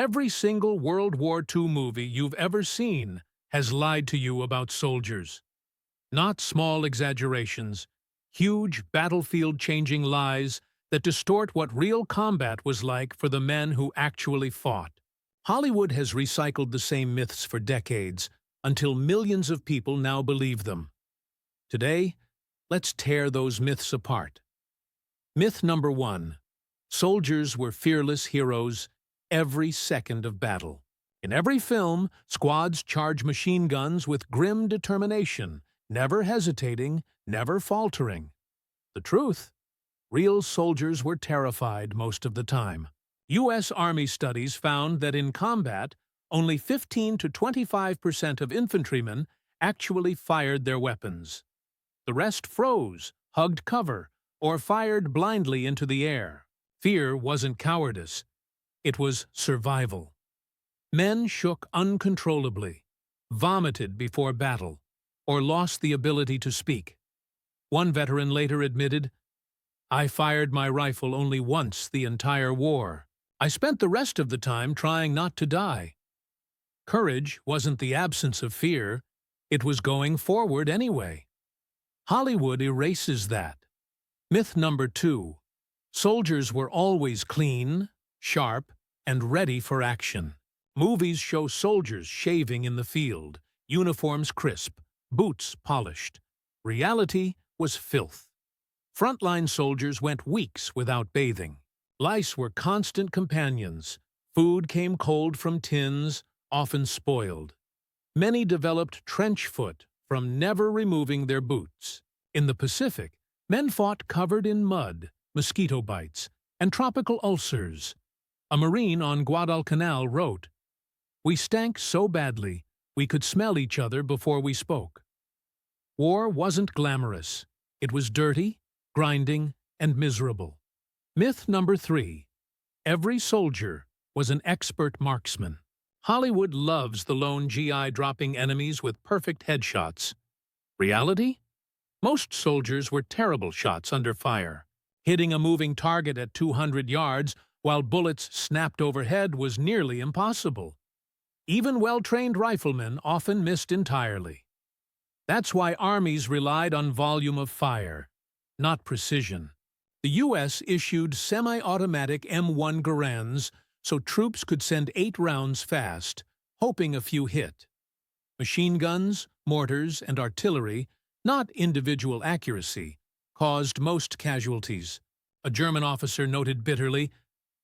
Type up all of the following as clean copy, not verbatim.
Every single World War II movie you've ever seen has lied to you about soldiers. Not small exaggerations, huge battlefield-changing lies that distort what real combat was like for the men who actually fought. Hollywood has recycled the same myths for decades, until millions of people now believe them. Today, let's tear those myths apart. Myth number 1. Soldiers were fearless heroes every second of battle. In every film, squads charge machine guns with grim determination, never hesitating, never faltering. The truth? Real soldiers were terrified most of the time. U.S. Army studies found that in combat, only 15 to 25% of infantrymen actually fired their weapons. The rest froze, hugged cover, or fired blindly into the air. Fear wasn't cowardice. It was survival. Men shook uncontrollably, vomited before battle, or lost the ability to speak. One veteran later admitted, "I fired my rifle only once the entire war. I spent the rest of the time trying not to die." Courage wasn't the absence of fear, it was going forward anyway. Hollywood erases that. Myth number 2. Soldiers were always clean, sharp, and ready for action. Movies show soldiers shaving in the field, uniforms crisp, boots polished. Reality was filth. Frontline soldiers went weeks without bathing. Lice were constant companions. Food came cold from tins, often spoiled. Many developed trench foot from never removing their boots. In the Pacific, men fought covered in mud, mosquito bites, and tropical ulcers. A Marine on Guadalcanal wrote, "We stank so badly, we could smell each other before we spoke." War wasn't glamorous. It was dirty, grinding, and miserable. Myth number 3. Every soldier was an expert marksman. Hollywood loves the lone GI dropping enemies with perfect headshots. Reality? Most soldiers were terrible shots under fire. Hitting a moving target at 200 yards while bullets snapped overhead was nearly impossible. Even well-trained riflemen often missed entirely. That's why armies relied on volume of fire, not precision. The U.S. issued semi-automatic M1 Garands so troops could send 8 rounds fast, hoping a few hit. Machine guns, mortars, and artillery, not individual accuracy, caused most casualties. A German officer noted bitterly,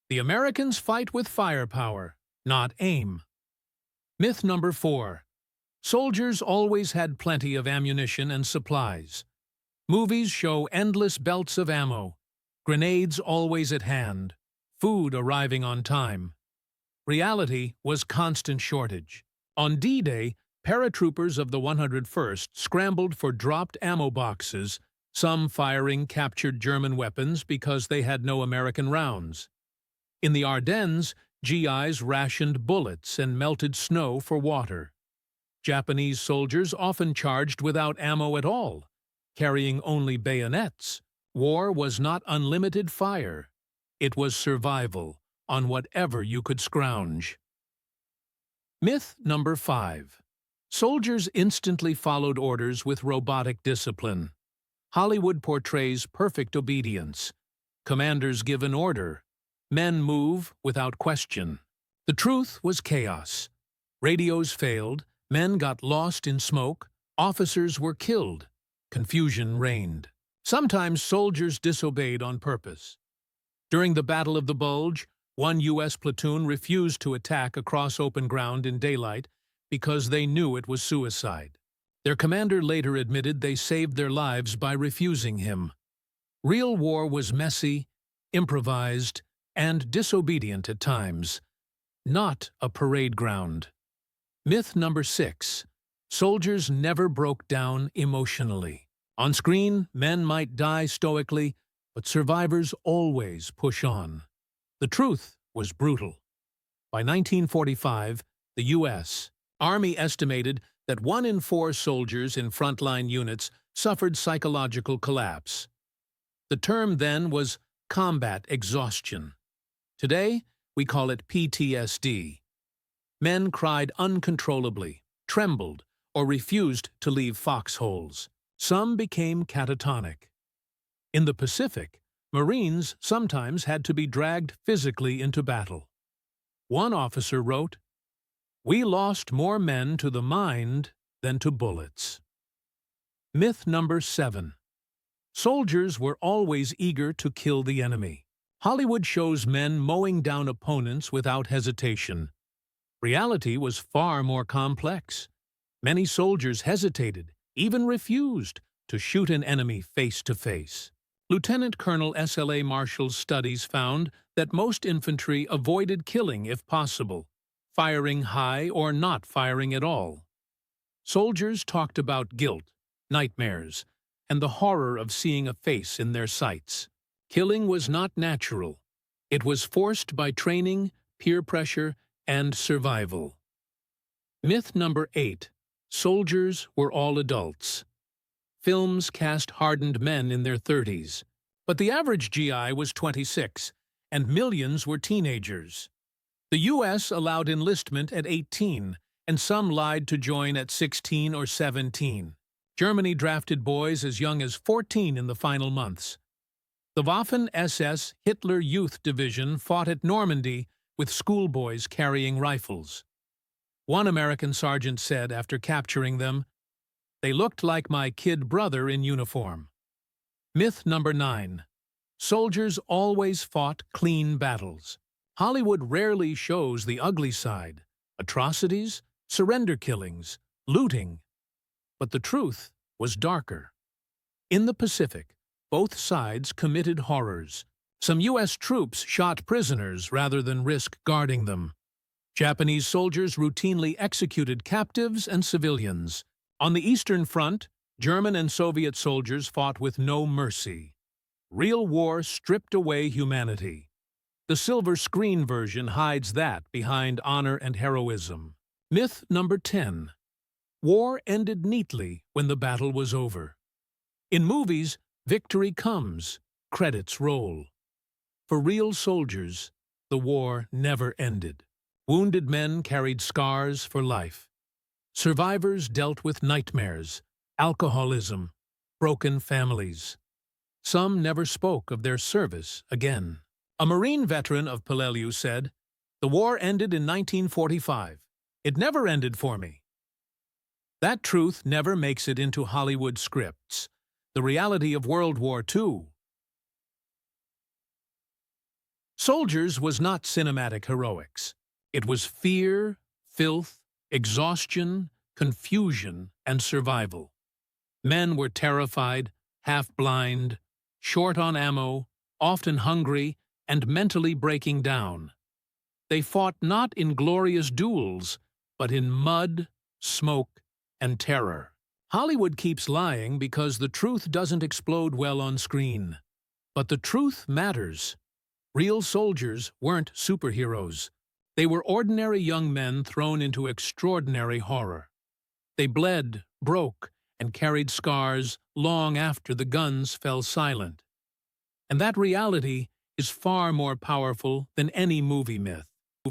"The Americans fight with firepower, not aim." Myth number 4. Soldiers always had plenty of ammunition and supplies. Movies show endless belts of ammo, grenades always at hand, food arriving on time. Reality was constant shortage. On D-Day, paratroopers of the 101st scrambled for dropped ammo boxes, some firing captured German weapons because they had no American rounds. In the Ardennes, GIs rationed bullets and melted snow for water. Japanese soldiers often charged without ammo at all, carrying only bayonets. War was not unlimited fire. It was survival on whatever you could scrounge. Myth number 5. Soldiers instantly followed orders with robotic discipline. Hollywood portrays perfect obedience. Commanders give an order. Men move without question. The truth was chaos. Radios failed, men got lost in smoke, officers were killed. Confusion reigned. Sometimes soldiers disobeyed on purpose. During the Battle of the Bulge, one U.S. platoon refused to attack across open ground in daylight because they knew it was suicide. Their commander later admitted they saved their lives by refusing him. Real war was messy, improvised, and disobedient at times, not a parade ground. Myth number 6. Soldiers never broke down emotionally. On screen, men might die stoically, but survivors always push on. The truth was brutal. By 1945, the U.S. Army estimated that 1 in 4 soldiers in frontline units suffered psychological collapse. The term then was combat exhaustion. Today, We call it PTSD. Men cried uncontrollably, trembled, or refused to leave foxholes. Some became catatonic. In the Pacific, Marines sometimes had to be dragged physically into battle. One officer wrote, "We lost more men to the mind than to bullets." Myth number 7. Soldiers were always eager to kill the enemy. Hollywood shows men mowing down opponents without hesitation. Reality was far more complex. Many soldiers hesitated, even refused, to shoot an enemy face to face. Lieutenant Colonel S.L.A. Marshall's studies found that most infantry avoided killing if possible, firing high or not firing at all. Soldiers talked about guilt, nightmares, and the horror of seeing a face in their sights. Killing was not natural. It was forced by training, peer pressure, and survival. Myth number 8. Soldiers were all adults. Films cast hardened men in their 30s, but the average GI was 26, and millions were teenagers. The U.S. allowed enlistment at 18, and some lied to join at 16 or 17. Germany drafted boys as young as 14 in the final months. The Waffen-SS Hitler Youth Division fought at Normandy with schoolboys carrying rifles. One American sergeant said after capturing them, "They looked like my kid brother in uniform." Myth number 9. Soldiers always fought clean battles. Hollywood rarely shows the ugly side: atrocities, surrender killings, looting. But the truth was darker. In the Pacific, both sides committed horrors. Some U.S. troops shot prisoners rather than risk guarding them. Japanese soldiers routinely executed captives and civilians. On the Eastern Front, German and Soviet soldiers fought with no mercy. Real war stripped away humanity. The silver screen version hides that behind honor and heroism. Myth number 10. War ended neatly when the battle was over. In movies, victory comes, credits roll. For real soldiers, the war never ended. Wounded men carried scars for life. Survivors dealt with nightmares, alcoholism, broken families. Some never spoke of their service again. A Marine veteran of Peleliu said, "The war ended in 1945. It never ended for me." That truth never makes it into Hollywood scripts. The reality of World War II. Soldiers was not cinematic heroics. It was fear, filth, exhaustion, confusion, and survival. Men were terrified, half-blind, short on ammo, often hungry, and mentally breaking down. They fought not in glorious duels, but in mud, smoke, and terror. Hollywood keeps lying because the truth doesn't explode well on screen. But the truth matters. Real soldiers weren't superheroes. They were ordinary young men thrown into extraordinary horror. They bled, broke, and carried scars long after the guns fell silent. And that reality is far more powerful than any movie myth.